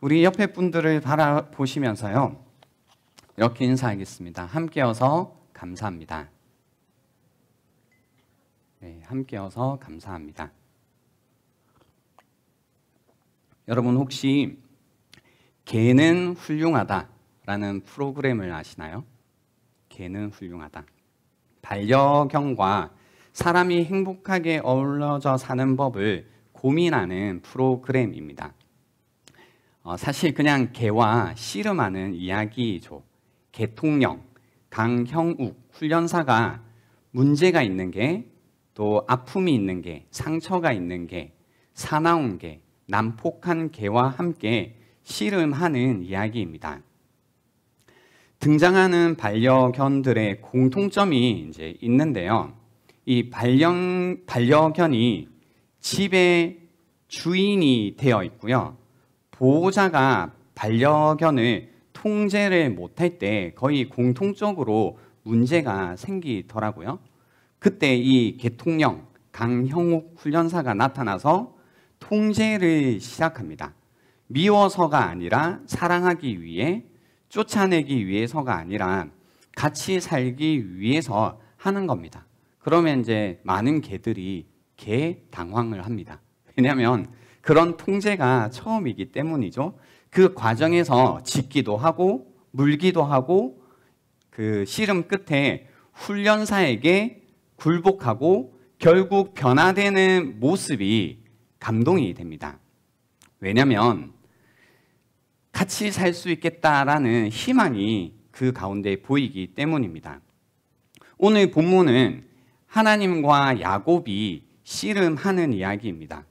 우리 옆에 분들을 바라보시면서요, 이렇게 인사하겠습니다. 함께여서 감사합니다. 네, 함께여서 감사합니다. 여러분 혹시 개는 훌륭하다라는 프로그램을 아시나요? 개는 훌륭하다. 반려견과 사람이 행복하게 어우러져 사는 법을 고민하는 프로그램입니다. 사실 그냥 개와 씨름하는 이야기죠. 개통령, 강형욱 훈련사가 문제가 있는 개, 또 아픔이 있는 개, 상처가 있는 개, 사나운 개, 난폭한 개와 함께 씨름하는 이야기입니다. 등장하는 반려견들의 공통점이 이제 있는데요. 이 반려견이 집의 주인이 되어 있고요. 보호자가 반려견을 통제를 못할 때 거의 공통적으로 문제가 생기더라고요. 그때 이 개통령 강형욱 훈련사가 나타나서 통제를 시작합니다. 미워서가 아니라 사랑하기 위해, 쫓아내기 위해서가 아니라 같이 살기 위해서 하는 겁니다. 그러면 이제 많은 개들이 개당황을 합니다. 왜냐하면 그런 통제가 처음이기 때문이죠. 그 과정에서 짖기도 하고 물기도 하고 그 씨름 끝에 훈련사에게 굴복하고 결국 변화되는 모습이 감동이 됩니다. 왜냐하면 같이 살 수 있겠다라는 희망이 그 가운데 보이기 때문입니다. 오늘 본문은 하나님과 야곱이 씨름하는 이야기입니다.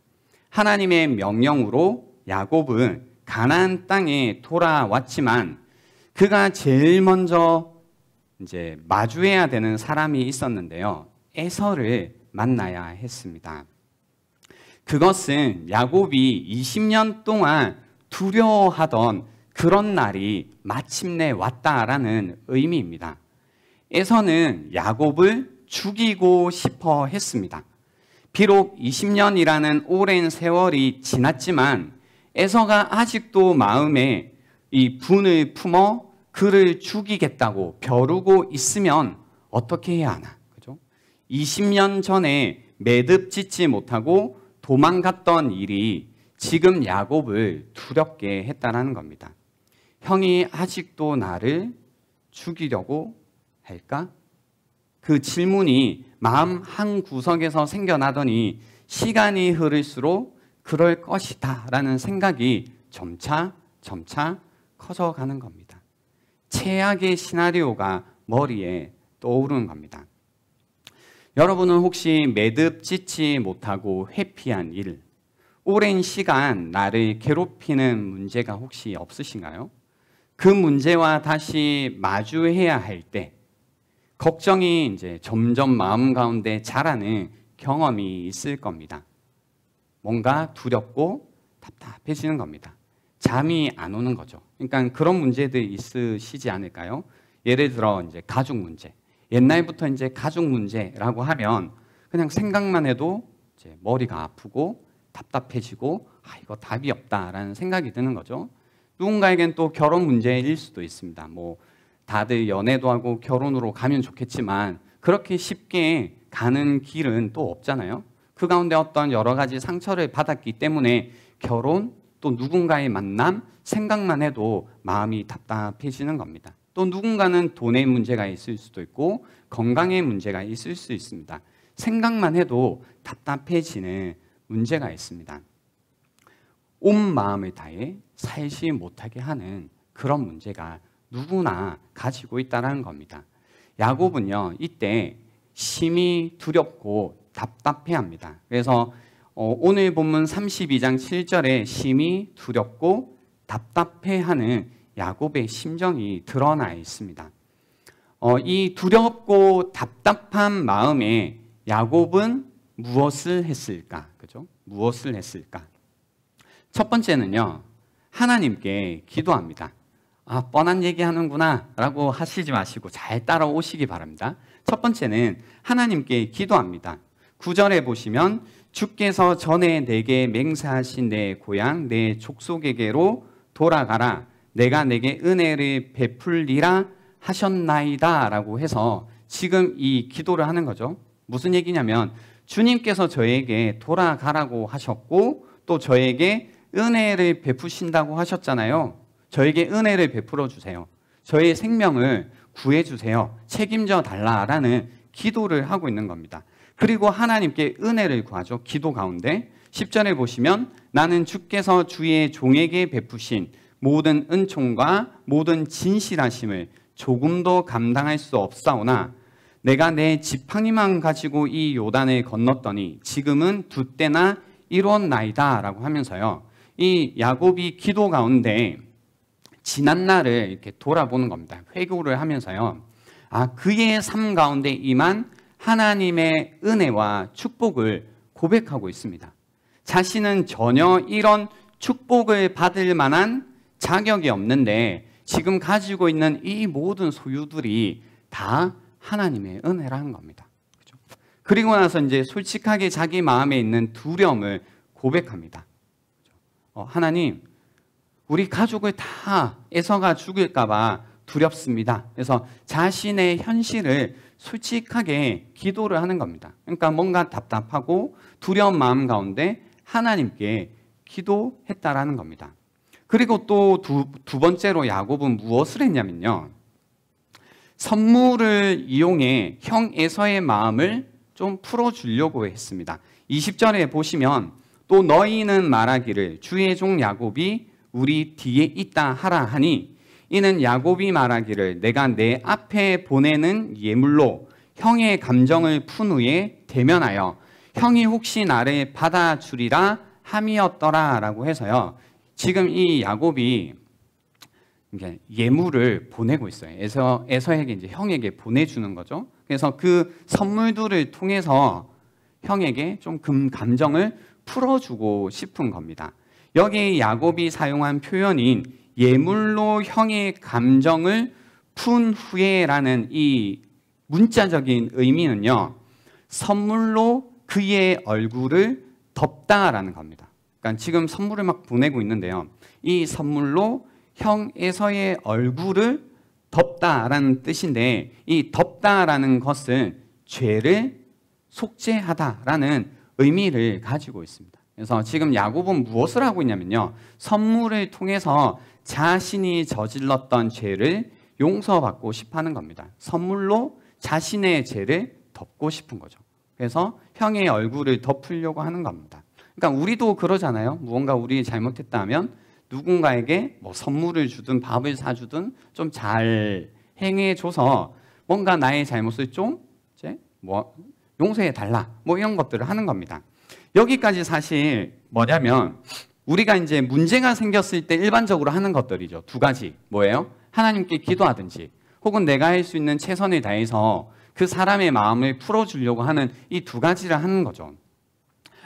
하나님의 명령으로 야곱은 가나안 땅에 돌아왔지만 그가 제일 먼저 이제 마주해야 되는 사람이 있었는데요. 에서를 만나야 했습니다. 그것은 야곱이 20년 동안 두려워하던 그런 날이 마침내 왔다라는 의미입니다. 에서는 야곱을 죽이고 싶어 했습니다. 비록 20년이라는 오랜 세월이 지났지만 에서가 아직도 마음에 이 분을 품어 그를 죽이겠다고 벼르고 있으면 어떻게 해야 하나? 그죠? 20년 전에 매듭짓지 못하고 도망갔던 일이 지금 야곱을 두렵게 했다는 겁니다. 형이 아직도 나를 죽이려고 할까? 그 질문이 마음 한 구석에서 생겨나더니 시간이 흐를수록 그럴 것이다 라는 생각이 점차 커져가는 겁니다. 최악의 시나리오가 머리에 떠오르는 겁니다. 여러분은 혹시 매듭짓지 못하고 회피한 일, 오랜 시간 나를 괴롭히는 문제가 혹시 없으신가요? 그 문제와 다시 마주해야 할 때 걱정이 이제 점점 마음 가운데 자라는 경험이 있을 겁니다. 뭔가 두렵고 답답해지는 겁니다. 잠이 안 오는 거죠. 그러니까 그런 문제들이 있으시지 않을까요? 예를 들어 이제 가족 문제. 옛날부터 이제 가족 문제라고 하면 그냥 생각만 해도 이제 머리가 아프고 답답해지고 이거 답이 없다라는 생각이 드는 거죠. 누군가에겐 또 결혼 문제일 수도 있습니다. 뭐 다들 연애도 하고 결혼으로 가면 좋겠지만 그렇게 쉽게 가는 길은 또 없잖아요. 그 가운데 어떤 여러 가지 상처를 받았기 때문에 결혼, 또 누군가의 만남, 생각만 해도 마음이 답답해지는 겁니다. 또 누군가는 돈의 문제가 있을 수도 있고 건강의 문제가 있을 수 있습니다. 생각만 해도 답답해지는 문제가 있습니다. 온 마음을 다해 살지 못하게 하는 그런 문제가 누구나 가지고 있다는 겁니다. 야곱은요, 이때 심히 두렵고 답답해합니다. 그래서 오늘 본문 32장 7절에 심히 두렵고 답답해하는 야곱의 심정이 드러나 있습니다. 이 두렵고 답답한 마음에 야곱은 무엇을 했을까? 그죠? 무엇을 했을까? 첫 번째는요, 하나님께 기도합니다. 뻔한 얘기 하는구나 라고 하시지 마시고 잘 따라오시기 바랍니다. 첫 번째는 하나님께 기도합니다. 9절에 보시면 주께서 전에 내게 맹세하신 내 고향 내 족속에게로 돌아가라. 내가 내게 은혜를 베풀리라 하셨나이다 라고 해서 지금 이 기도를 하는 거죠. 무슨 얘기냐면 주님께서 저에게 돌아가라고 하셨고 또 저에게 은혜를 베푸신다고 하셨잖아요. 저에게 은혜를 베풀어 주세요. 저의 생명을 구해 주세요. 책임져 달라라는 기도를 하고 있는 겁니다. 그리고 하나님께 은혜를 구하죠. 기도 가운데 10절에 보시면 나는 주께서 주의 종에게 베푸신 모든 은총과 모든 진실하심을 조금도 감당할 수 없사오나 내가 내 지팡이만 가지고 이 요단을 건넜더니 지금은 두 때나 이루었나이다 라고 하면서요. 이 야곱이 기도 가운데 지난 날을 이렇게 돌아보는 겁니다. 회고를 하면서요. 그의 삶 가운데 임한 하나님의 은혜와 축복을 고백하고 있습니다. 자신은 전혀 이런 축복을 받을 만한 자격이 없는데 지금 가지고 있는 이 모든 소유들이 다 하나님의 은혜라는 겁니다. 그렇죠? 그리고 나서 이제 솔직하게 자기 마음에 있는 두려움을 고백합니다. 하나님, 우리 가족을 다 에서가 죽일까봐 두렵습니다. 그래서 자신의 현실을 솔직하게 기도를 하는 겁니다. 그러니까 뭔가 답답하고 두려운 마음 가운데 하나님께 기도했다라는 겁니다. 그리고 또 두 번째로 야곱은 무엇을 했냐면요. 선물을 이용해 형 에서의 마음을 좀 풀어주려고 했습니다. 20절에 보시면 또 너희는 말하기를 주의 종 야곱이 우리 뒤에 있다 하라 하니 이는 야곱이 말하기를 내가 내 앞에 보내는 예물로 형의 감정을 푼 후에 대면하여 형이 혹시 나를 받아주리라 함이었더라 라고 해서요. 지금 이 야곱이 예물을 보내고 있어요. 에서에게 이제 형에게 보내주는 거죠. 그래서 그 선물들을 통해서 형에게 좀 감정을 풀어주고 싶은 겁니다. 여기 야곱이 사용한 표현인 예물로 형의 감정을 푼 후에라는 이 문자적인 의미는요. 선물로 그의 얼굴을 덮다라는 겁니다. 그러니까 지금 선물을 막 보내고 있는데요. 이 선물로 형 에서의 얼굴을 덮다라는 뜻인데 이 덮다라는 것은 죄를 속죄하다라는 의미를 가지고 있습니다. 그래서 지금 야곱은 무엇을 하고 있냐면요. 선물을 통해서 자신이 저질렀던 죄를 용서받고 싶어하는 겁니다. 선물로 자신의 죄를 덮고 싶은 거죠. 그래서 형의 얼굴을 덮으려고 하는 겁니다. 그러니까 우리도 그러잖아요. 무언가 우리 잘못했다 하면 누군가에게 뭐 선물을 주든 밥을 사주든 좀 잘 행해줘서 뭔가 나의 잘못을 좀 이제 뭐 용서해 달라 뭐 이런 것들을 하는 겁니다. 여기까지 사실 뭐냐면 우리가 이제 문제가 생겼을 때 일반적으로 하는 것들이죠. 두 가지 뭐예요? 하나님께 기도하든지 혹은 내가 할 수 있는 최선을 다해서 그 사람의 마음을 풀어주려고 하는 이 두 가지를 하는 거죠.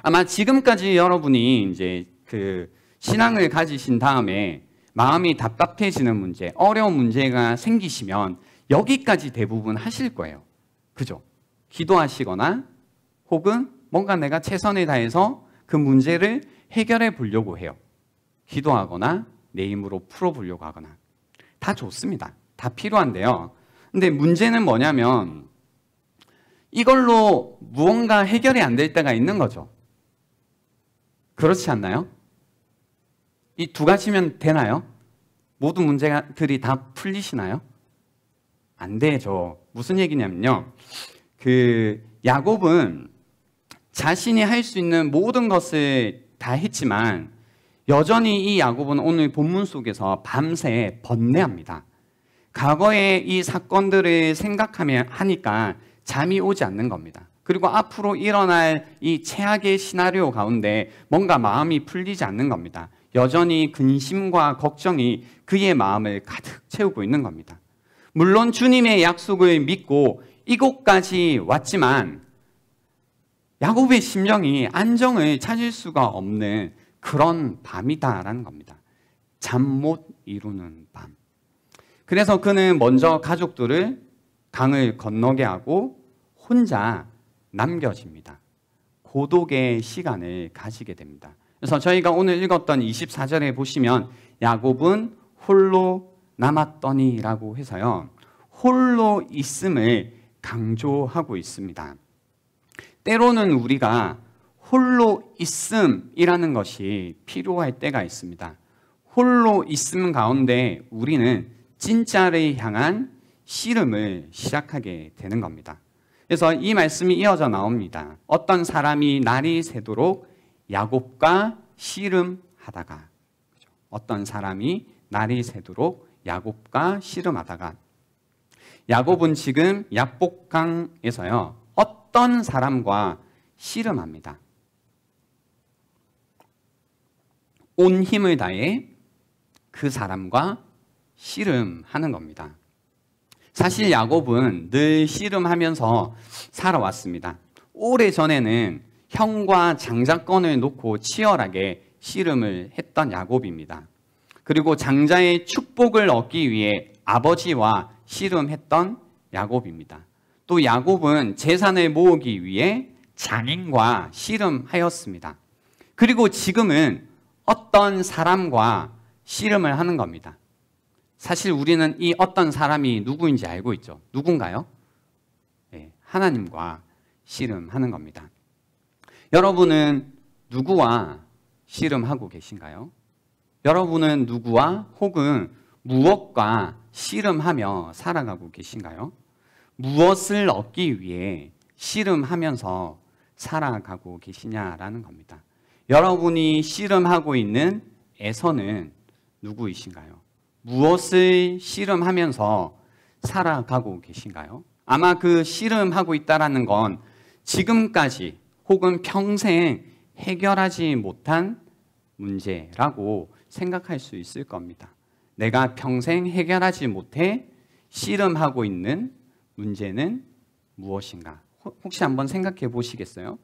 아마 지금까지 여러분이 이제 그 신앙을 가지신 다음에 마음이 답답해지는 문제, 어려운 문제가 생기시면 여기까지 대부분 하실 거예요. 그죠? 기도하시거나 혹은 뭔가 내가 최선을 다해서 그 문제를 해결해 보려고 해요. 기도하거나 내 힘으로 풀어보려고 하거나 다 좋습니다. 다 필요한데요. 근데 문제는 뭐냐면 이걸로 무언가 해결이 안 될 때가 있는 거죠. 그렇지 않나요? 이 두 가지면 되나요? 모든 문제들이 다 풀리시나요? 안 되죠. 무슨 얘기냐면요. 야곱은 자신이 할 수 있는 모든 것을 다 했지만 여전히 이 야곱은 오늘 본문 속에서 밤새 번뇌합니다. 과거의 이 사건들을 하니까 잠이 오지 않는 겁니다. 그리고 앞으로 일어날 이 최악의 시나리오 가운데 뭔가 마음이 풀리지 않는 겁니다. 여전히 근심과 걱정이 그의 마음을 가득 채우고 있는 겁니다. 물론 주님의 약속을 믿고 이곳까지 왔지만 야곱의 심정이 안정을 찾을 수가 없는 그런 밤이다라는 겁니다. 잠 못 이루는 밤. 그래서 그는 먼저 가족들을 강을 건너게 하고 혼자 남겨집니다. 고독의 시간을 가지게 됩니다. 그래서 저희가 오늘 읽었던 24절에 보시면 야곱은 홀로 남았더니라고 해서요. 홀로 있음을 강조하고 있습니다. 때로는 우리가 홀로 있음이라는 것이 필요할 때가 있습니다. 홀로 있음 가운데 우리는 진짜를 향한 씨름을 시작하게 되는 겁니다. 그래서 이 말씀이 이어져 나옵니다. 어떤 사람이 날이 새도록 야곱과 씨름하다가, 어떤 사람이 날이 새도록 야곱과 씨름하다가, 야곱은 지금 야복강에서요 어떤 사람과 씨름합니다. 온 힘을 다해 그 사람과 씨름하는 겁니다. 사실 야곱은 늘 씨름하면서 살아왔습니다. 오래전에는 형과 장자권을 놓고 치열하게 씨름을 했던 야곱입니다. 그리고 장자의 축복을 얻기 위해 아버지와 씨름했던 야곱입니다. 또 야곱은 재산을 모으기 위해 장인과 씨름하였습니다. 그리고 지금은 어떤 사람과 씨름을 하는 겁니다. 사실 우리는 이 어떤 사람이 누구인지 알고 있죠. 누군가요? 네, 하나님과 씨름하는 겁니다. 여러분은 누구와 씨름하고 계신가요? 여러분은 누구와 혹은 무엇과 씨름하며 살아가고 계신가요? 무엇을 얻기 위해 씨름하면서 살아가고 계시냐라는 겁니다. 여러분이 씨름하고 있는 에서는 누구이신가요? 무엇을 씨름하면서 살아가고 계신가요? 아마 그 씨름하고 있다는 건 지금까지 혹은 평생 해결하지 못한 문제라고 생각할 수 있을 겁니다. 내가 평생 해결하지 못해 씨름하고 있는 문제는 무엇인가? 혹시 한번 생각해 보시겠어요?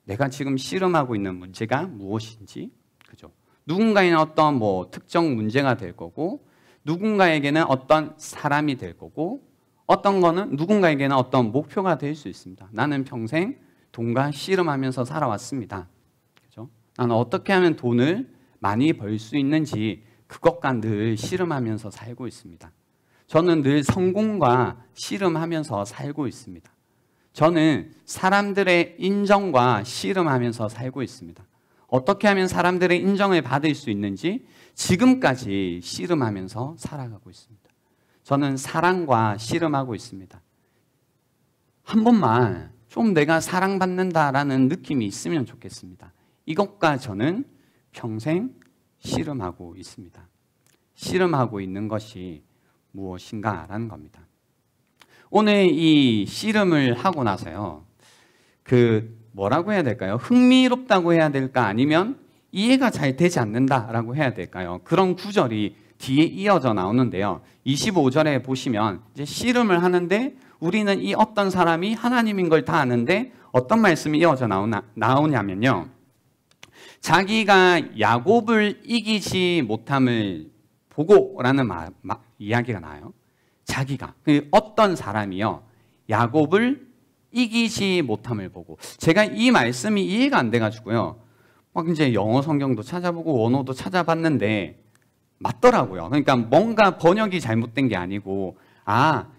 내가 지금 씨름하고 있는 문제가 무엇인지, 그죠? 누군가에는 어떤 특정 문제가 될 거고, 누군가에게는 어떤 사람이 될 거고, 어떤 거는 누군가에게는 어떤 목표가 될 수 있습니다. 나는 평생 돈과 씨름하면서 살아왔습니다. 그죠? 나는 어떻게 하면 돈을 많이 벌 수 있는지 그것과 늘 씨름하면서 살고 있습니다. 저는 늘 성공과 씨름하면서 살고 있습니다. 저는 사람들의 인정과 씨름하면서 살고 있습니다. 어떻게 하면 사람들의 인정을 받을 수 있는지 지금까지 씨름하면서 살아가고 있습니다. 저는 사랑과 씨름하고 있습니다. 한 번만 좀 내가 사랑받는다라는 느낌이 있으면 좋겠습니다. 이것과 저는 평생 씨름하고 있습니다. 씨름하고 있는 것이 무엇인가라는 겁니다. 오늘 이 씨름을 하고 나서요, 뭐라고 해야 될까요? 흥미롭다고 해야 될까? 아니면 이해가 잘 되지 않는다라고 해야 될까요? 그런 구절이 뒤에 이어져 나오는데요. 25절에 보시면 이제 씨름을 하는데 우리는 이 어떤 사람이 하나님인 걸 다 아는데 어떤 말씀이 이어져 나오냐면요. 자기가 야곱을 이기지 못함을 보고라는 이야기가 나와요. 자기가, 어떤 사람이요, 야곱을 이기지 못함을 보고. 제가 이 말씀이 이해가 안 돼가지고요, 막 이제 영어 성경도 찾아보고 원어도 찾아봤는데 맞더라고요. 그러니까 뭔가 번역이 잘못된 게 아니고,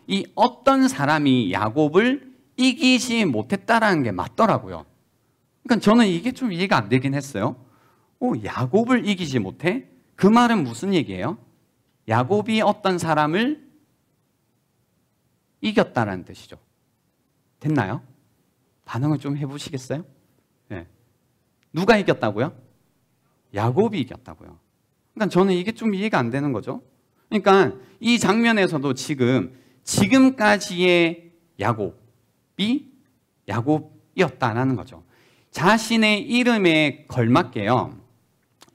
이 어떤 사람이 야곱을 이기지 못했다라는 게 맞더라고요. 그러니까 저는 이게 좀 이해가 안 되긴 했어요. 야곱을 이기지 못해? 그 말은 무슨 얘기예요? 야곱이 어떤 사람을 이겼다라는 뜻이죠. 됐나요? 반응을 좀 해보시겠어요? 네. 누가 이겼다고요? 야곱이 이겼다고요. 그러니까 저는 이게 좀 이해가 안 되는 거죠. 그러니까 이 장면에서도 지금까지의 야곱이 야곱이었다라는 거죠. 자신의 이름에 걸맞게요,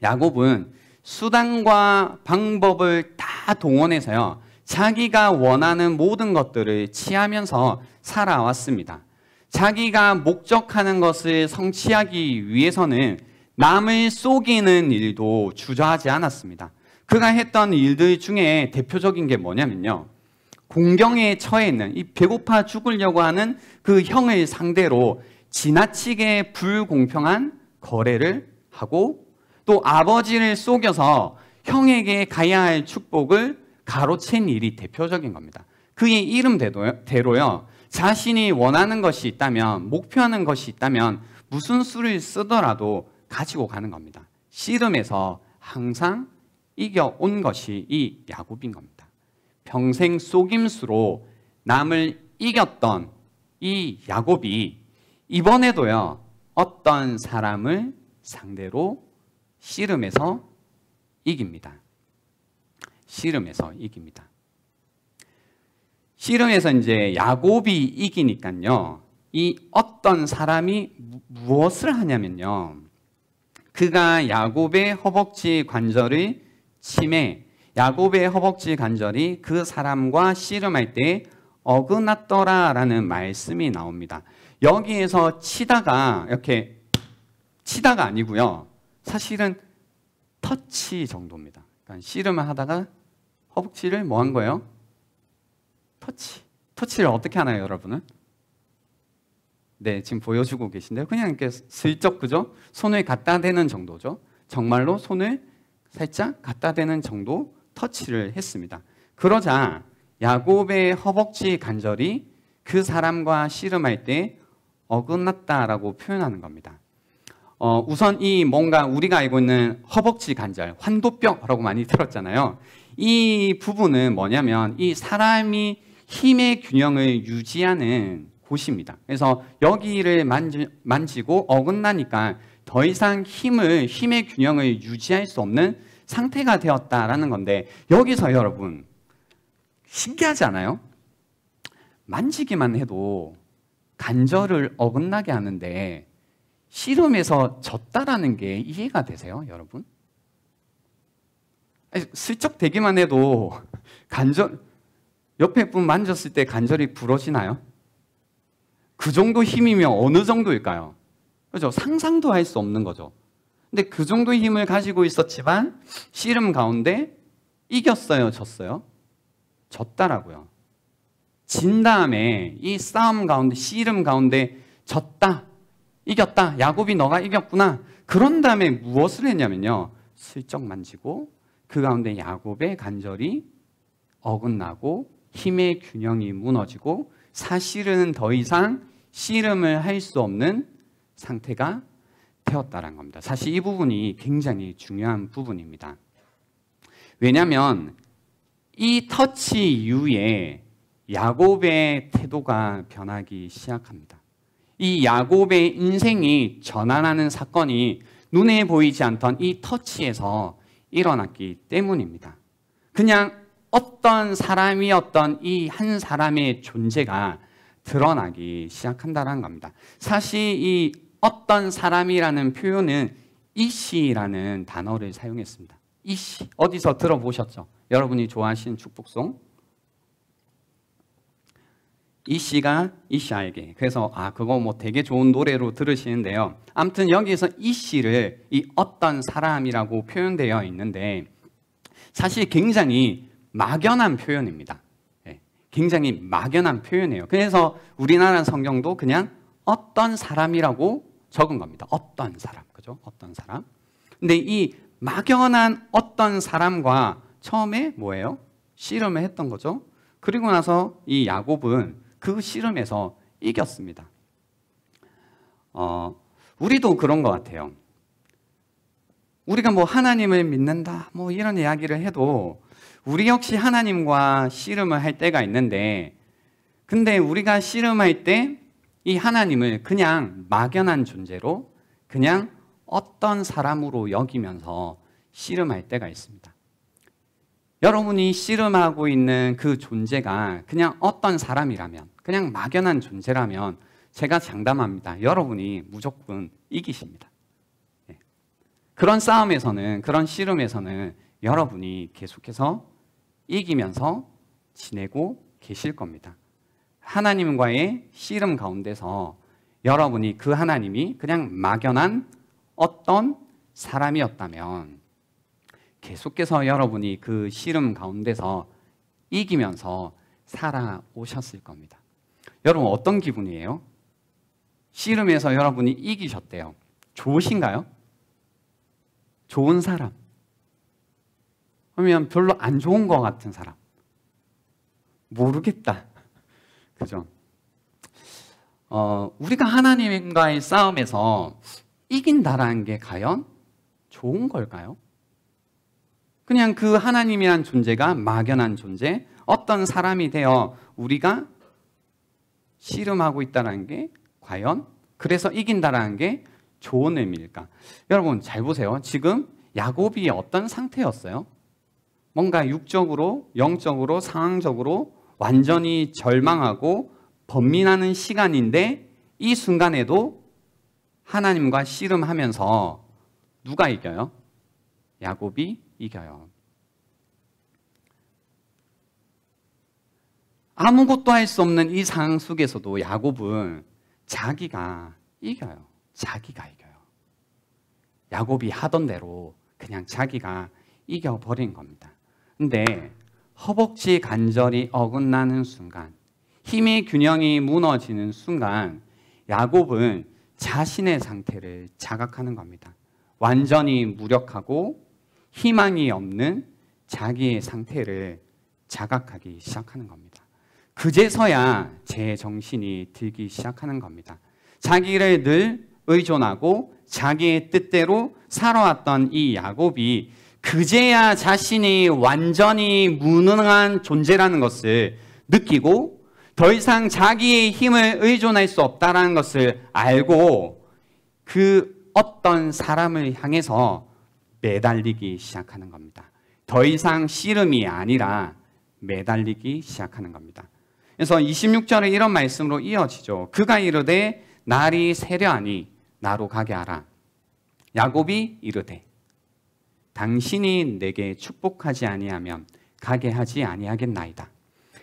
야곱은 수단과 방법을 다 동원해서요, 자기가 원하는 모든 것들을 취하면서 살아왔습니다. 자기가 목적하는 것을 성취하기 위해서는 남을 속이는 일도 주저하지 않았습니다. 그가 했던 일들 중에 대표적인 게 뭐냐면요, 공경에 처해 있는, 이 배고파 죽으려고 하는 그 형을 상대로 지나치게 불공평한 거래를 하고, 또 아버지를 속여서 형에게 가야 할 축복을 가로챈 일이 대표적인 겁니다. 그의 이름대로요. 자신이 원하는 것이 있다면, 목표하는 것이 있다면 무슨 수를 쓰더라도 가지고 가는 겁니다. 씨름에서 항상 이겨온 것이 이 야곱인 겁니다. 평생 속임수로 남을 이겼던 이 야곱이 이번에도요, 어떤 사람을 상대로 씨름에서 이깁니다. 씨름에서 이깁니다. 씨름에서 이제 야곱이 이기니까요, 이 어떤 사람이 무엇을 하냐면요, 그가 야곱의 허벅지 관절을 침해, 야곱의 허벅지 관절이 그 사람과 씨름할 때 어긋났더라라는 말씀이 나옵니다. 여기에서 치다가 이렇게 치다가 아니고요, 사실은 터치 정도입니다. 그러니까 씨름을 하다가 허벅지를 뭐 한 거예요? 터치를 어떻게 하나요, 여러분은? 네, 지금 보여주고 계신데요. 그냥 이렇게 슬쩍, 그죠? 손을 갖다 대는 정도죠. 정말로 손을 살짝 갖다 대는 정도 터치를 했습니다. 그러자 야곱의 허벅지 관절이 그 사람과 씨름할 때 어긋났다라고 표현하는 겁니다. 우선 이 뭔가 우리가 알고 있는 허벅지 관절, 환도뼈라고 많이 들었잖아요. 이 부분은 뭐냐면 이 사람이 힘의 균형을 유지하는 곳입니다. 그래서 여기를 만지고 어긋나니까 더 이상 힘의 균형을 유지할 수 없는 상태가 되었다라는 건데, 여기서 여러분 신기하지 않아요? 만지기만 해도 관절을 어긋나게 하는데 씨름에서 졌다라는 게 이해가 되세요, 여러분? 아니, 슬쩍 대기만 해도 관절, 옆에 분 만졌을 때 관절이 부러지나요? 그 정도 힘이면 어느 정도일까요? 그죠? 상상도 할 수 없는 거죠. 근데 그 정도의 힘을 가지고 있었지만 씨름 가운데 이겼어요, 졌어요? 졌다라고요. 진 다음에 이 싸움 가운데, 씨름 가운데 졌다, 이겼다, 야곱이 너가 이겼구나. 그런 다음에 무엇을 했냐면요, 슬쩍 만지고 그 가운데 야곱의 관절이 어긋나고 힘의 균형이 무너지고 사실은 더 이상 씨름을 할 수 없는 상태가 되었다는 겁니다. 사실 이 부분이 굉장히 중요한 부분입니다. 왜냐하면 이 터치 이후에 야곱의 태도가 변하기 시작합니다. 이 야곱의 인생이 전환하는 사건이 눈에 보이지 않던 이 터치에서 일어났기 때문입니다. 그냥 어떤 사람이었던 이 한 사람의 존재가 드러나기 시작한다는 겁니다. 사실 이 어떤 사람이라는 표현은 이씨라는 단어를 사용했습니다. 이씨, 어디서 들어보셨죠? 여러분이 좋아하시는 축복송? 이씨가 이씨에게. 그래서 그거 뭐 되게 좋은 노래로 들으시는데요. 아무튼 여기에서 이씨를 이 어떤 사람이라고 표현되어 있는데 사실 굉장히 막연한 표현입니다. 굉장히 막연한 표현이에요. 그래서 우리나라 성경도 그냥 어떤 사람이라고 적은 겁니다. 어떤 사람, 그죠? 어떤 사람. 근데 이 막연한 어떤 사람과 처음에 뭐예요? 씨름을 했던 거죠. 그리고 나서 이 야곱은 그 씨름에서 이겼습니다. 우리도 그런 것 같아요. 우리가 뭐 하나님을 믿는다, 뭐 이런 이야기를 해도 우리 역시 하나님과 씨름을 할 때가 있는데, 근데 우리가 씨름할 때 이 하나님을 그냥 막연한 존재로 그냥 어떤 사람으로 여기면서 씨름할 때가 있습니다. 여러분이 씨름하고 있는 그 존재가 그냥 어떤 사람이라면, 그냥 막연한 존재라면 제가 장담합니다. 여러분이 무조건 이기십니다. 그런 싸움에서는, 그런 씨름에서는 여러분이 계속해서 이기면서 지내고 계실 겁니다. 하나님과의 씨름 가운데서 여러분이 그 하나님이 그냥 막연한 어떤 사람이었다면 계속해서 여러분이 그 씨름 가운데서 이기면서 살아오셨을 겁니다. 여러분 어떤 기분이에요? 씨름에서 여러분이 이기셨대요. 좋으신가요? 좋은 사람. 하면 별로 안 좋은 것 같은 사람. 모르겠다. 그죠? 우리가 하나님과의 싸움에서 이긴다라는 게 과연 좋은 걸까요? 그냥 그 하나님이란 존재가 막연한 존재, 어떤 사람이 되어 우리가 씨름하고 있다는 게 과연 그래서 이긴다라는 게 좋은 의미일까? 여러분 잘 보세요. 지금 야곱이 어떤 상태였어요? 뭔가 육적으로, 영적으로, 상황적으로 완전히 절망하고 번민하는 시간인데 이 순간에도 하나님과 씨름하면서 누가 이겨요? 야곱이 이겨요. 아무것도 할 수 없는 이 상황 속에서도 야곱은 자기가 이겨요. 자기가 이겨요. 야곱이 하던 대로 그냥 자기가 이겨버린 겁니다. 근데 허벅지 관절이 어긋나는 순간, 힘의 균형이 무너지는 순간 야곱은 자신의 상태를 자각하는 겁니다. 완전히 무력하고 희망이 없는 자기의 상태를 자각하기 시작하는 겁니다. 그제서야 제 정신이 들기 시작하는 겁니다. 자기를 늘 의존하고 자기의 뜻대로 살아왔던 이 야곱이 그제야 자신이 완전히 무능한 존재라는 것을 느끼고 더 이상 자기의 힘을 의존할 수 없다는 것을 알고 그 어떤 사람을 향해서 매달리기 시작하는 겁니다. 더 이상 씨름이 아니라 매달리기 시작하는 겁니다. 그래서 26절에 이런 말씀으로 이어지죠. 그가 이르되 날이 새려하니 나로 가게 하라. 야곱이 이르되 당신이 내게 축복하지 아니하면 가게 하지 아니하겠나이다.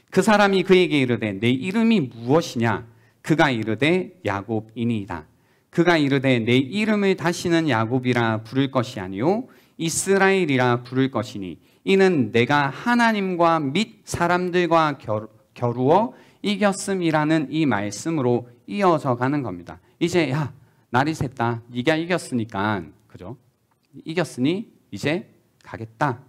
그 사람이 그에게 이르되 내 이름이 무엇이냐? 그가 이르되 야곱이니이다. 그가 이르되 내 이름을 다시는 야곱이라 부를 것이 아니요 이스라엘이라 부를 것이니 이는 내가 하나님과 및 사람들과 겨루어 이겼음이라는 이 말씀으로 이어져 가는 겁니다. 이제 야 날이 샜다. 네가 이겼으니까 그죠? 이겼으니 이제 가겠다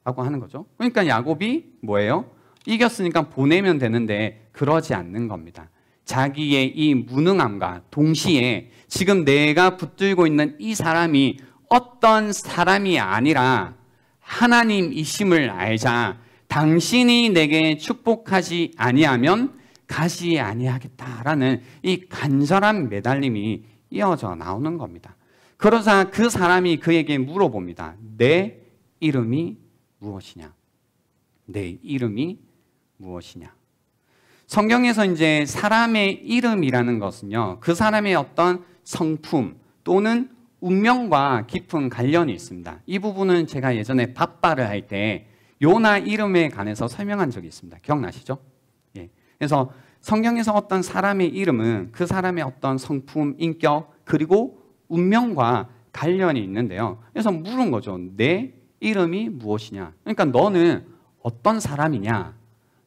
라고 하는 거죠. 그러니까 야곱이 뭐예요? 이겼으니까 보내면 되는데 그러지 않는 겁니다. 자기의 이 무능함과 동시에 지금 내가 붙들고 있는 이 사람이 어떤 사람이 아니라 하나님이심을 알자 당신이 내게 축복하지 아니하면 가지 아니하겠다라는 이 간절한 매달림이 이어져 나오는 겁니다. 그러자 그 사람이 그에게 물어봅니다. 내 이름이 무엇이냐? 내 이름이 무엇이냐? 성경에서 이제 사람의 이름이라는 것은요, 그 사람의 어떤 성품 또는 운명과 깊은 관련이 있습니다. 이 부분은 제가 예전에 밥바를 할 때 요나 이름에 관해서 설명한 적이 있습니다. 기억나시죠? 예. 그래서 성경에서 어떤 사람의 이름은 그 사람의 어떤 성품, 인격, 그리고 운명과 관련이 있는데요. 그래서 물은 거죠. 내 이름이 무엇이냐? 그러니까 너는 어떤 사람이냐?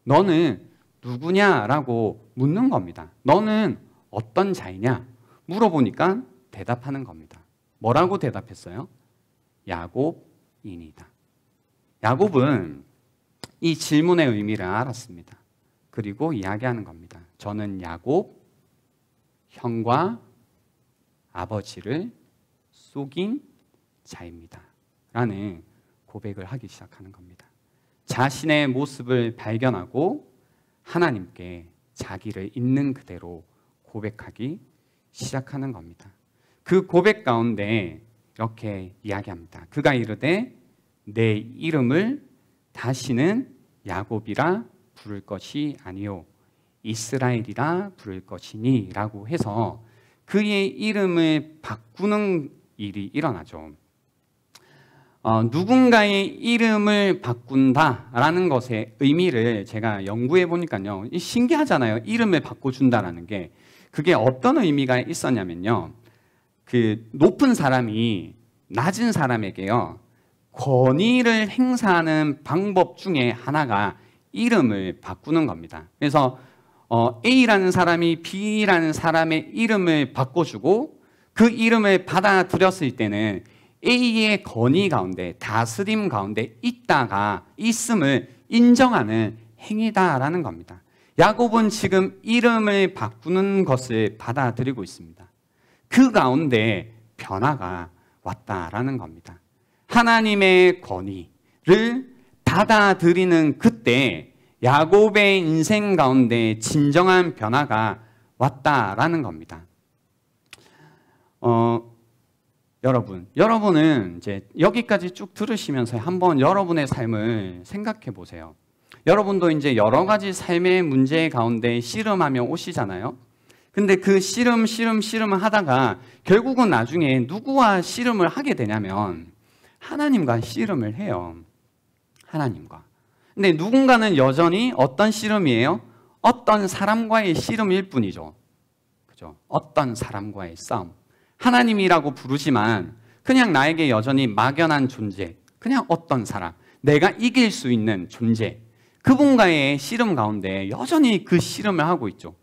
너는 누구냐라고 묻는 겁니다. 너는 어떤 자이냐? 물어보니까 대답하는 겁니다. 뭐라고 대답했어요? 야곱이니이다. 야곱은 이 질문의 의미를 알았습니다. 그리고 이야기하는 겁니다. 저는 야곱, 형과 아버지를 속인 자입니다. 라는 고백을 하기 시작하는 겁니다. 자신의 모습을 발견하고 하나님께 자기를 있는 그대로 고백하기 시작하는 겁니다. 그 고백 가운데 이렇게 이야기합니다. 그가 이르되 내 이름을 다시는 야곱이라 부를 것이 아니요 이스라엘이라 부를 것이니 라고 해서 그의 이름을 바꾸는 일이 일어나죠. 누군가의 이름을 바꾼다라는 것의 의미를 제가 연구해 보니까요, 신기하잖아요. 이름을 바꿔준다라는 게 그게 어떤 의미가 있었냐면요, 그 높은 사람이 낮은 사람에게요 권위를 행사하는 방법 중에 하나가 이름을 바꾸는 겁니다. 그래서 A라는 사람이 B라는 사람의 이름을 바꿔주고 그 이름을 받아들였을 때는 A의 권위 가운데, 다스림 가운데 있음을 인정하는 행위다라는 겁니다. 야곱은 지금 이름을 바꾸는 것을 받아들이고 있습니다. 그 가운데 변화가 왔다라는 겁니다. 하나님의 권위를 받아들이는 그때 야곱의 인생 가운데 진정한 변화가 왔다라는 겁니다. 여러분은 이제 여기까지 쭉 들으시면서 한번 여러분의 삶을 생각해 보세요. 여러분도 이제 여러 가지 삶의 문제 가운데 씨름하며 오시잖아요. 근데 그 씨름을 하다가 결국은 나중에 누구와 씨름을 하게 되냐면 하나님과 씨름을 해요. 하나님과. 근데 누군가는 여전히 어떤 씨름이에요? 어떤 사람과의 씨름일 뿐이죠. 그죠? 어떤 사람과의 싸움. 하나님이라고 부르지만 그냥 나에게 여전히 막연한 존재, 그냥 어떤 사람, 내가 이길 수 있는 존재, 그분과의 씨름 가운데 여전히 그 씨름을 하고 있죠.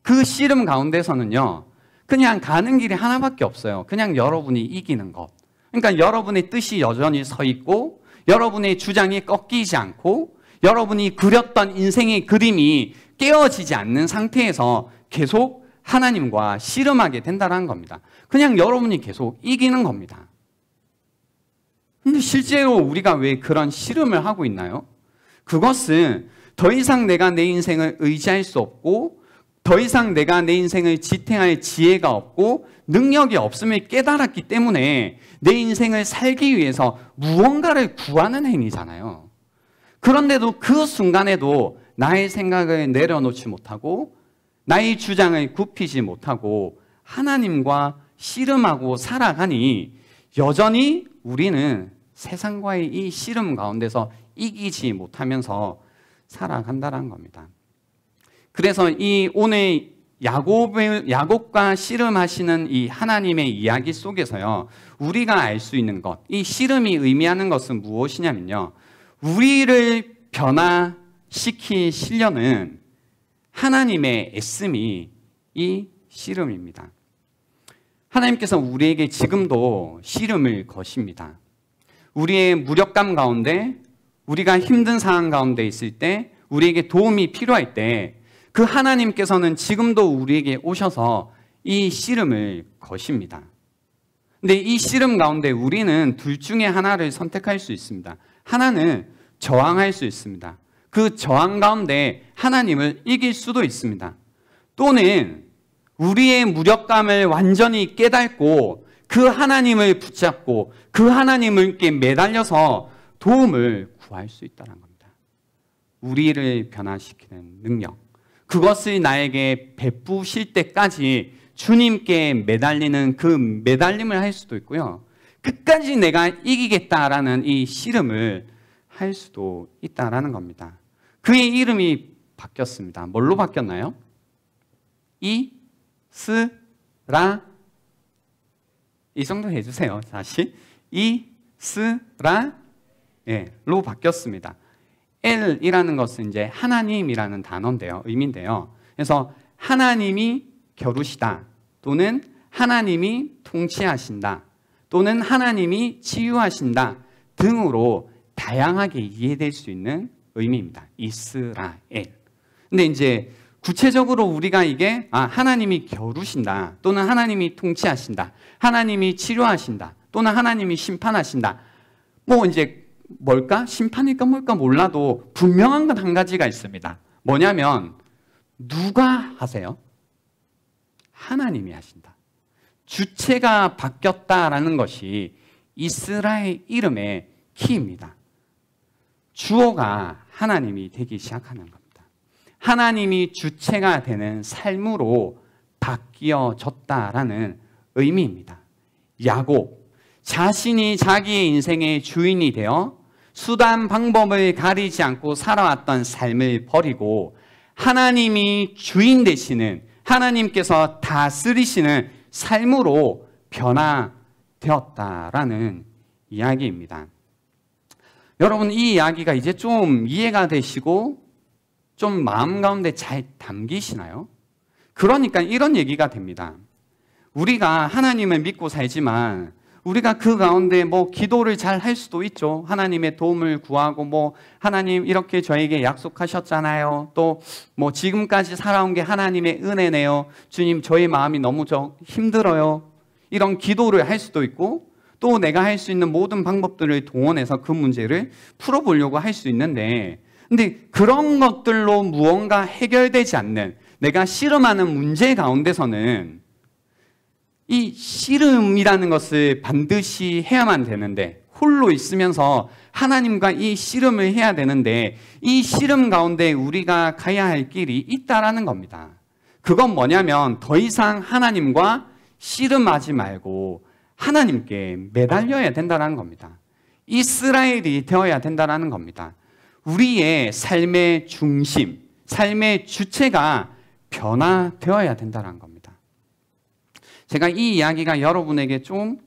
그 씨름 가운데서는요, 그냥 가는 길이 하나밖에 없어요. 그냥 여러분이 이기는 것. 그러니까 여러분의 뜻이 여전히 서 있고, 여러분의 주장이 꺾이지 않고, 여러분이 그렸던 인생의 그림이 깨어지지 않는 상태에서 계속 하나님과 씨름하게 된다는 겁니다. 그냥 여러분이 계속 이기는 겁니다. 근데 실제로 우리가 왜 그런 씨름을 하고 있나요? 그것은 더 이상 내가 내 인생을 의지할 수 없고, 더 이상 내가 내 인생을 지탱할 지혜가 없고 능력이 없음을 깨달았기 때문에 내 인생을 살기 위해서 무언가를 구하는 행위잖아요. 그런데도 그 순간에도 나의 생각을 내려놓지 못하고 나의 주장을 굽히지 못하고 하나님과 씨름하고 살아가니 여전히 우리는 세상과의 이 씨름 가운데서 이기지 못하면서 살아간다는 겁니다. 그래서 이 오늘 야곱과 씨름하시는 이 하나님의 이야기 속에서요, 우리가 알 수 있는 것, 이 씨름이 의미하는 것은 무엇이냐면요, 우리를 변화시키시려는 하나님의 애씀이 이 씨름입니다. 하나님께서 우리에게 지금도 씨름을 거십니다. 우리의 무력감 가운데, 우리가 힘든 상황 가운데 있을 때, 우리에게 도움이 필요할 때 그 하나님께서는 지금도 우리에게 오셔서 이 씨름을 거십니다. 근데 이 씨름 가운데 우리는 둘 중에 하나를 선택할 수 있습니다. 하나는 저항할 수 있습니다. 그 저항 가운데 하나님을 이길 수도 있습니다. 또는 우리의 무력감을 완전히 깨닫고 그 하나님을 붙잡고 그 하나님께 매달려서 도움을 구할 수 있다는 겁니다. 우리를 변화시키는 능력, 그것을 나에게 베푸실 때까지 주님께 매달리는 그 매달림을 할 수도 있고요, 끝까지 내가 이기겠다라는 이 씨름을 할 수도 있다라는 겁니다. 그의 이름이 바뀌었습니다. 뭘로 바뀌었나요? 이스라, 이 정도 해주세요. 다시 이스라엘로 바뀌었습니다. 엘이라는 것은 이제 하나님이라는 단어인데요, 의미인데요. 그래서 하나님이 겨루시다, 또는 하나님이 통치하신다, 또는 하나님이 치유하신다 등으로 다양하게 이해될 수 있는 의미입니다. 이스라엘. 근데 이제 구체적으로 우리가 이게 하나님이 겨루신다, 또는 하나님이 통치하신다, 하나님이 치료하신다, 또는 하나님이 심판하신다, 뭐 이제 뭘까? 심판일까 뭘까 몰라도 분명한 건 한 가지가 있습니다. 뭐냐면 누가 하세요? 하나님이 하신다. 주체가 바뀌었다라는 것이 이스라엘 이름의 키입니다. 주어가 하나님이 되기 시작하는 겁니다. 하나님이 주체가 되는 삶으로 바뀌어졌다라는 의미입니다. 야곱, 자신이 자기의 인생의 주인이 되어 수단 방법을 가리지 않고 살아왔던 삶을 버리고 하나님이 주인 되시는, 하나님께서 다스리시는 삶으로 변화되었다라는 이야기입니다. 여러분, 이 이야기가 이제 좀 이해가 되시고 좀 마음 가운데 잘 담기시나요? 그러니까 이런 얘기가 됩니다. 우리가 하나님을 믿고 살지만 우리가 그 가운데 뭐 기도를 잘 할 수도 있죠. 하나님의 도움을 구하고 뭐 하나님 이렇게 저에게 약속하셨잖아요. 또 뭐 지금까지 살아온 게 하나님의 은혜네요. 주님 저의 마음이 너무 힘들어요. 이런 기도를 할 수도 있고 또 내가 할 수 있는 모든 방법들을 동원해서 그 문제를 풀어보려고 할 수 있는데 근데 그런 것들로 무언가 해결되지 않는 내가 씨름하는 문제 가운데서는 이 씨름이라는 것을 반드시 해야만 되는데 홀로 있으면서 하나님과 이 씨름을 해야 되는데 이 씨름 가운데 우리가 가야 할 길이 있다라는 겁니다. 그건 뭐냐면 더 이상 하나님과 씨름하지 말고 하나님께 매달려야 된다는 겁니다. 이스라엘이 되어야 된다는 겁니다. 우리의 삶의 중심, 삶의 주체가 변화되어야 된다는 겁니다. 제가 이 이야기가 여러분에게 좀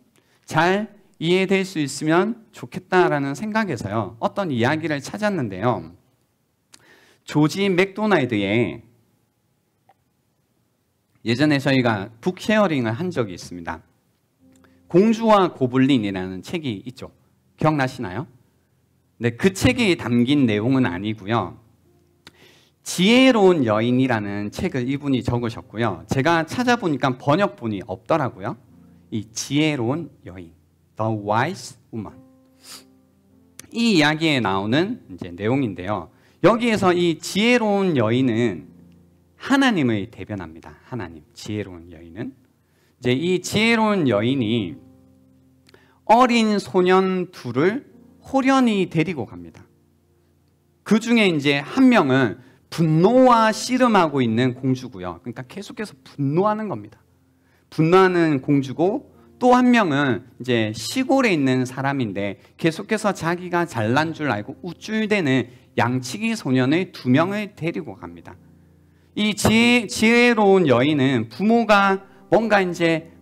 잘 이해될 수 있으면 좋겠다라는 생각에서요. 어떤 이야기를 찾았는데요. 조지 맥도날드의 예전에 저희가 북쉐어링을 한 적이 있습니다. 공주와 고블린이라는 책이 있죠. 기억나시나요? 네, 그 책에 담긴 내용은 아니고요. 지혜로운 여인이라는 책을 이분이 적으셨고요. 제가 찾아보니까 번역본이 없더라고요. 이 지혜로운 여인, The Wise Woman. 이 이야기에 나오는 이제 내용인데요. 여기에서 이 지혜로운 여인은 하나님을 대변합니다. 하나님, 지혜로운 여인은 이제 이 지혜로운 여인이 어린 소년 둘을 호련히 데리고 갑니다. 그 중에 이제 한 명은 분노와 씨름하고 있는 공주고요. 그러니까 계속해서 분노하는 겁니다. 분노하는 공주고 또 한 명은 이제 시골에 있는 사람인데 계속해서 자기가 잘난 줄 알고 우쭐대는 양치기 소년의 두 명을 데리고 갑니다. 이 지혜로운 여인은 부모가 뭔가 이제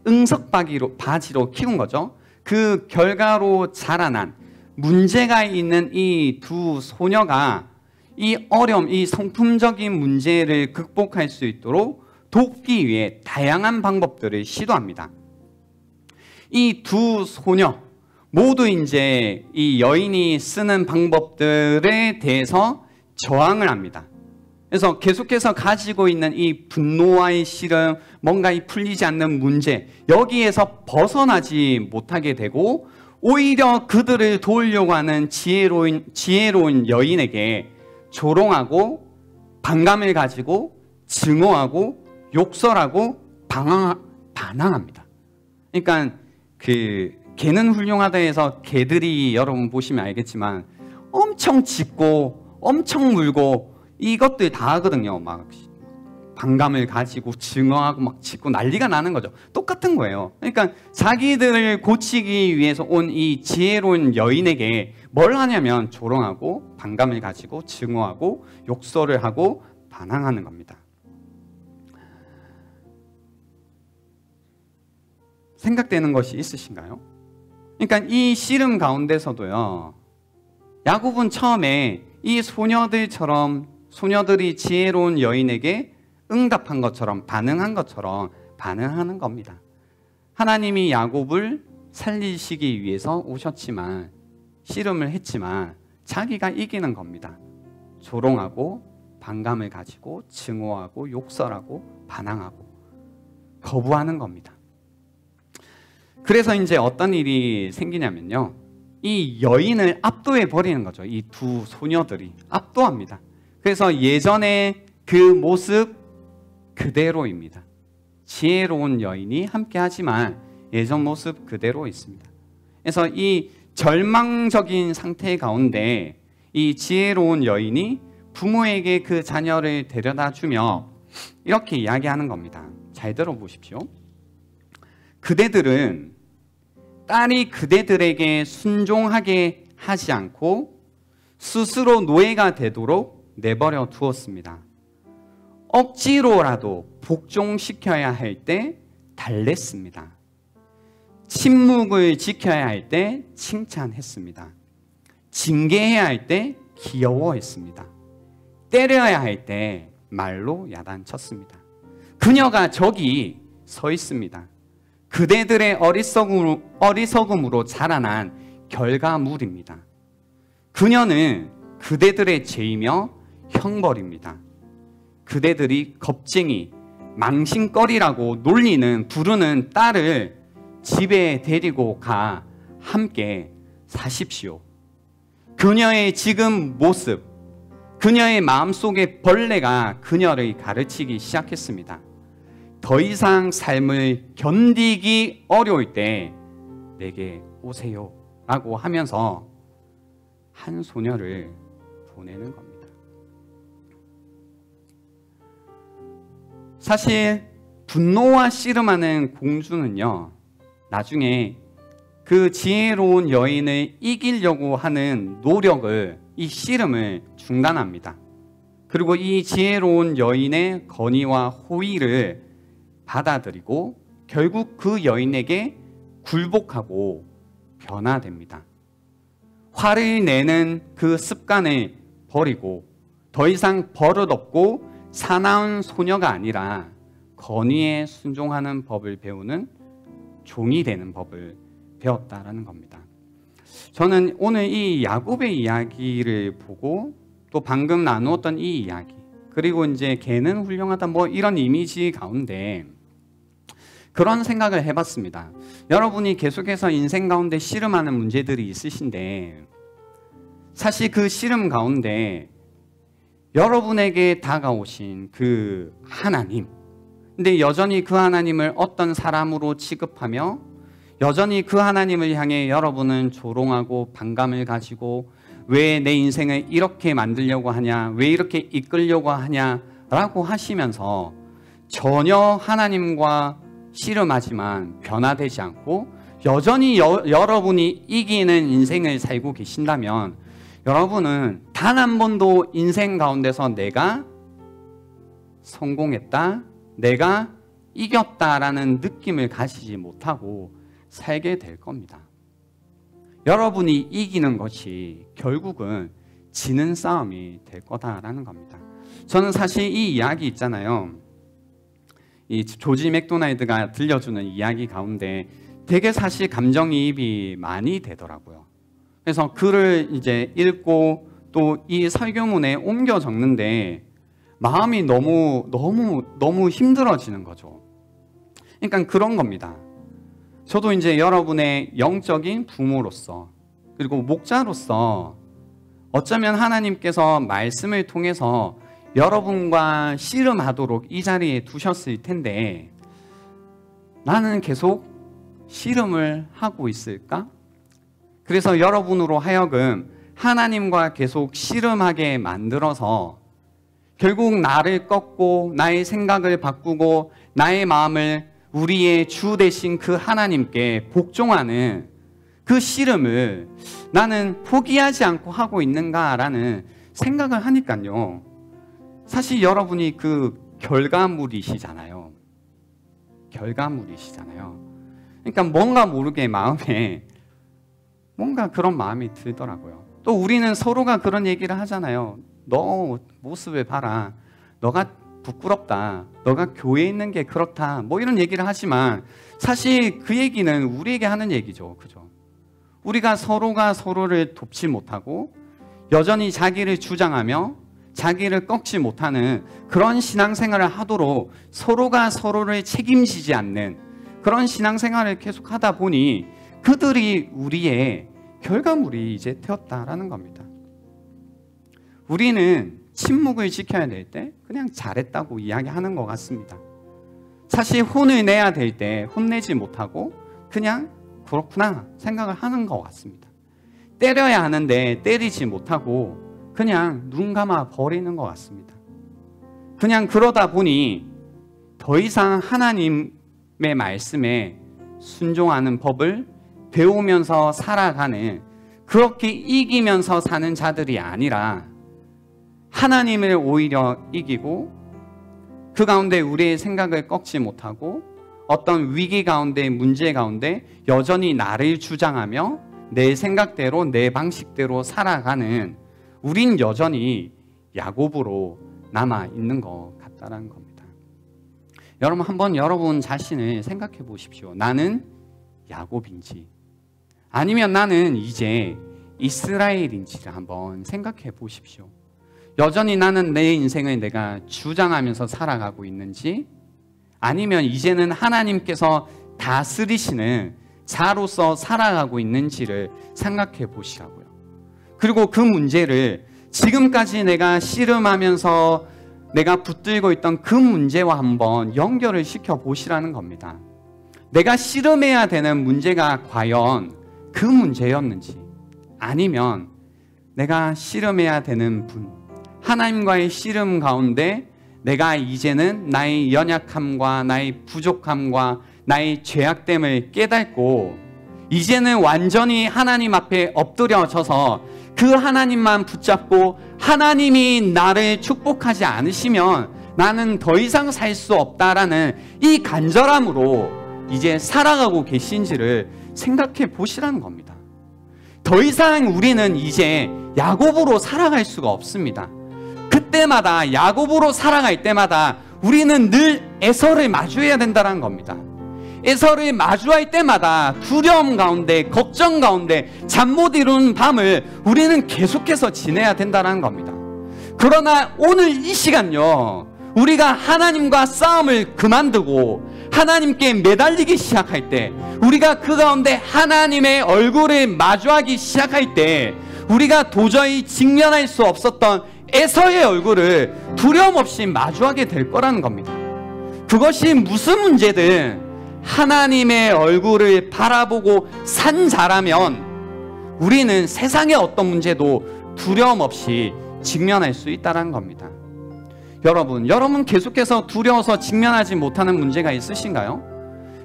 바지로 키운 거죠. 그 결과로 자라난 문제가 있는 이 두 소녀가 이 어려움, 이 성품적인 문제를 극복할 수 있도록 돕기 위해 다양한 방법들을 시도합니다. 이 두 소녀 모두 이제 이 여인이 쓰는 방법들에 대해서 저항을 합니다. 그래서 계속해서 가지고 있는 이 분노와의 씨름, 뭔가 이 풀리지 않는 문제, 여기에서 벗어나지 못하게 되고 오히려 그들을 도우려고 하는 지혜로운 여인에게 조롱하고 반감을 가지고 증오하고 욕설하고 반항합니다. 그러니까 개는 훌륭하다 해서 개들이 여러분 보시면 알겠지만 엄청 짖고 엄청 물고 이것들 다 하거든요. 막 반감을 가지고 증오하고 막 짖고 난리가 나는 거죠. 똑같은 거예요. 그러니까 자기들을 고치기 위해서 온 이 지혜로운 여인에게 뭘 하냐면 조롱하고 반감을 가지고 증오하고 욕설을 하고 반항하는 겁니다. 생각되는 것이 있으신가요? 그러니까 이 씨름 가운데서도요. 야곱은 처음에 이 소녀들이 지혜로운 여인에게 응답한 것처럼 반응한 것처럼 반응하는 겁니다. 하나님이 야곱을 살리시기 위해서 오셨지만 씨름을 했지만 자기가 이기는 겁니다. 조롱하고 반감을 가지고 증오하고 욕설하고 반항하고 거부하는 겁니다. 그래서 이제 어떤 일이 생기냐면요. 이 여인을 압도해 버리는 거죠. 이 두 소녀들이 압도합니다. 그래서 예전의 그 모습 그대로입니다. 지혜로운 여인이 함께하지만 예전 모습 그대로 있습니다. 그래서 이 절망적인 상태 가운데 이 지혜로운 여인이 부모에게 그 자녀를 데려다 주며 이렇게 이야기하는 겁니다. 잘 들어보십시오. 그대들은 딸이 그대들에게 순종하게 하지 않고 스스로 노예가 되도록 내버려 두었습니다. 억지로라도 복종시켜야 할 때 달랬습니다. 침묵을 지켜야 할 때 칭찬했습니다. 징계해야 할 때 귀여워했습니다. 때려야 할 때 말로 야단쳤습니다. 그녀가 저기 서 있습니다. 그대들의 어리석음으로 자라난 결과물입니다. 그녀는 그대들의 죄이며 형벌입니다. 그대들이 겁쟁이, 망신거리라고 부르는 딸을 집에 데리고 가 함께 사십시오. 그녀의 지금 모습, 그녀의 마음속의 벌레가 그녀를 가르치기 시작했습니다. 더 이상 삶을 견디기 어려울 때 내게 오세요 라고 하면서 한 소녀를 보내는 겁니다. 사실 분노와 씨름하는 공주는요, 나중에 그 지혜로운 여인을 이기려고 하는 노력을, 이 씨름을 중단합니다. 그리고 이 지혜로운 여인의 건의와 호의를 받아들이고 결국 그 여인에게 굴복하고 변화됩니다. 화를 내는 그 습관을 버리고 더 이상 버릇없고 사나운 소녀가 아니라 건의에 순종하는 법을 배우는 종이 되는 법을 배웠다라는 겁니다. 저는 오늘 이 야곱의 이야기를 보고 또 방금 나누었던 이 이야기, 그리고 이제 걔는 훌륭하다 뭐 이런 이미지 가운데 그런 생각을 해봤습니다. 여러분이 계속해서 인생 가운데 씨름하는 문제들이 있으신데 사실 그 씨름 가운데 여러분에게 다가오신 그 하나님, 근데 여전히 그 하나님을 어떤 사람으로 취급하며 여전히 그 하나님을 향해 여러분은 조롱하고 반감을 가지고 왜 내 인생을 이렇게 만들려고 하냐, 왜 이렇게 이끌려고 하냐라고 하시면서 전혀 하나님과 씨름하지만 변화되지 않고 여전히 여러분이 이기는 인생을 살고 계신다면 여러분은 단 한 번도 인생 가운데서 내가 성공했다, 내가 이겼다라는 느낌을 가지지 못하고 살게 될 겁니다. 여러분이 이기는 것이 결국은 지는 싸움이 될 거다라는 겁니다. 저는 사실 이 이야기 있잖아요. 이 조지 맥도날드가 들려주는 이야기 가운데 되게 사실 감정이입이 많이 되더라고요. 그래서 글을 이제 읽고 또 이 설교문에 옮겨 적는데 마음이 너무 힘들어지는 거죠. 그러니까 그런 겁니다. 저도 이제 여러분의 영적인 부모로서 그리고 목자로서 어쩌면 하나님께서 말씀을 통해서 여러분과 씨름하도록 이 자리에 두셨을 텐데 나는 계속 씨름을 하고 있을까? 그래서 여러분으로 하여금 하나님과 계속 씨름하게 만들어서 결국 나를 꺾고 나의 생각을 바꾸고 나의 마음을 우리의 주 되신 그 하나님께 복종하는 그 씨름을 나는 포기하지 않고 하고 있는가라는 생각을 하니까요. 사실 여러분이 그 결과물이시잖아요. 그러니까 뭔가 모르게 마음에 뭔가 그런 마음이 들더라고요. 또 우리는 서로가 그런 얘기를 하잖아요. 너 모습을 봐라. 너가 부끄럽다. 너가 교회에 있는 게 그렇다. 뭐 이런 얘기를 하지만 사실 그 얘기는 우리에게 하는 얘기죠. 그죠? 우리가 서로가 서로를 돕지 못하고 여전히 자기를 주장하며 자기를 꺾지 못하는 그런 신앙생활을 하도록 서로가 서로를 책임지지 않는 그런 신앙생활을 계속 하다 보니 그들이 우리의 결과물이 이제 되었다라는 겁니다. 우리는 침묵을 지켜야 될 때 그냥 잘했다고 이야기하는 것 같습니다. 사실 혼을 내야 될 때 혼내지 못하고 그냥 그렇구나 생각을 하는 것 같습니다. 때려야 하는데 때리지 못하고 그냥 눈 감아 버리는 것 같습니다. 그냥 그러다 보니 더 이상 하나님의 말씀에 순종하는 법을 배우면서 살아가는, 그렇게 이기면서 사는 자들이 아니라 하나님을 오히려 이기고 그 가운데 우리의 생각을 꺾지 못하고 어떤 위기 가운데 문제 가운데 여전히 나를 주장하며 내 생각대로 내 방식대로 살아가는 우린 여전히 야곱으로 남아 있는 것 같다는 겁니다. 여러분 한번 여러분 자신을 생각해 보십시오. 나는 야곱인지 아니면 나는 이제 이스라엘인지를 한번 생각해 보십시오. 여전히 나는 내 인생을 내가 주장하면서 살아가고 있는지 아니면 이제는 하나님께서 다스리시는 자로서 살아가고 있는지를 생각해 보시라고요. 그리고 그 문제를 지금까지 내가 씨름하면서 내가 붙들고 있던 그 문제와 한번 연결을 시켜 보시라는 겁니다. 내가 씨름해야 되는 문제가 과연 그 문제였는지 아니면 내가 씨름해야 되는 분, 하나님과의 씨름 가운데 내가 이제는 나의 연약함과 나의 부족함과 나의 죄악됨을 깨닫고 이제는 완전히 하나님 앞에 엎드려져서 그 하나님만 붙잡고 하나님이 나를 축복하지 않으시면 나는 더 이상 살 수 없다라는 이 간절함으로 이제 살아가고 계신지를 생각해 보시라는 겁니다. 더 이상 우리는 이제 야곱으로 살아갈 수가 없습니다. 그때마다 야곱으로 살아갈 때마다 우리는 늘 에서를 마주해야 된다는 겁니다. 에서를 마주할 때마다 두려움 가운데, 걱정 가운데 잠 못 이루는 밤을 우리는 계속해서 지내야 된다는 겁니다. 그러나 오늘 이 시간요, 우리가 하나님과 싸움을 그만두고 하나님께 매달리기 시작할 때, 우리가 그 가운데 하나님의 얼굴을 마주하기 시작할 때 우리가 도저히 직면할 수 없었던 에서의 얼굴을 두려움 없이 마주하게 될 거라는 겁니다. 그것이 무슨 문제든 하나님의 얼굴을 바라보고 산 자라면 우리는 세상의 어떤 문제도 두려움 없이 직면할 수 있다는 겁니다. 여러분 계속해서 두려워서 직면하지 못하는 문제가 있으신가요?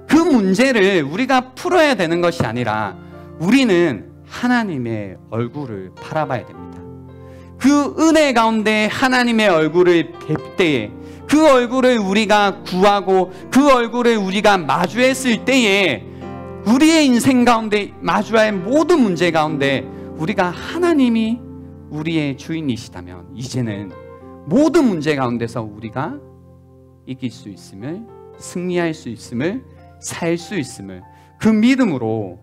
그 문제를 우리가 풀어야 되는 것이 아니라 우리는 하나님의 얼굴을 바라봐야 됩니다. 그 은혜 가운데 하나님의 얼굴을 뵐 때에 그 얼굴을 우리가 구하고 그 얼굴을 우리가 마주했을 때에 우리의 인생 가운데 마주할 모든 문제 가운데 우리가 하나님이 우리의 주인이시다면 이제는 모든 문제 가운데서 우리가 이길 수 있음을, 승리할 수 있음을, 살 수 있음을, 그 믿음으로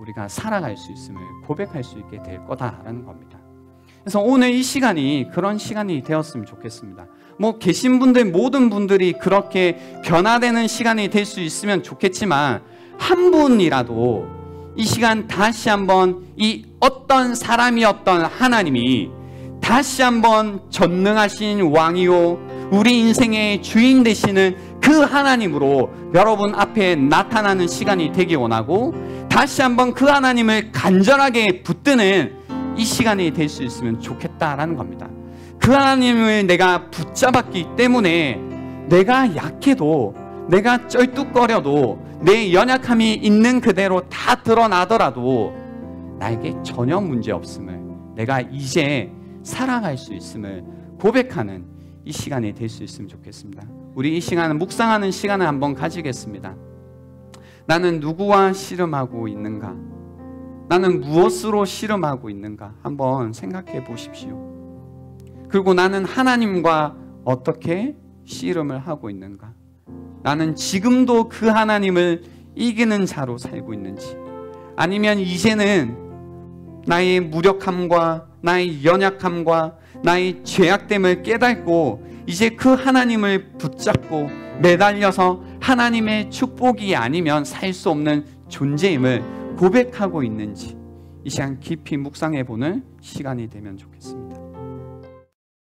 우리가 살아갈 수 있음을 고백할 수 있게 될 거다라는 겁니다. 그래서 오늘 이 시간이 그런 시간이 되었으면 좋겠습니다. 계신 분들 모든 분들이 그렇게 변화되는 시간이 될 수 있으면 좋겠지만 한 분이라도 이 시간 다시 한번 이 어떤 사람이었던 하나님이 다시 한번 전능하신 왕이요 우리 인생의 주인 되시는 그 하나님으로 여러분 앞에 나타나는 시간이 되기 원하고 다시 한번 그 하나님을 간절하게 붙드는 이 시간이 될 수 있으면 좋겠다라는 겁니다. 그 하나님을 내가 붙잡았기 때문에 내가 약해도 내가 쩔뚝거려도 내 연약함이 있는 그대로 다 드러나더라도 나에게 전혀 문제 없음을, 내가 이제 살아갈 수 있음을 고백하는 이 시간이 될 수 있으면 좋겠습니다. 우리 이 시간은 묵상하는 시간을 한번 가지겠습니다. 나는 누구와 씨름하고 있는가? 나는 무엇으로 씨름하고 있는가? 한번 생각해 보십시오. 그리고 나는 하나님과 어떻게 씨름을 하고 있는가? 나는 지금도 그 하나님을 이기는 자로 살고 있는지, 아니면 이제는 나의 무력함과 나의 연약함과 나의 죄악됨을 깨닫고 이제 그 하나님을 붙잡고 매달려서 하나님의 축복이 아니면 살 수 없는 존재임을 고백하고 있는지 이 시간 깊이 묵상해 보는 시간이 되면 좋겠습니다.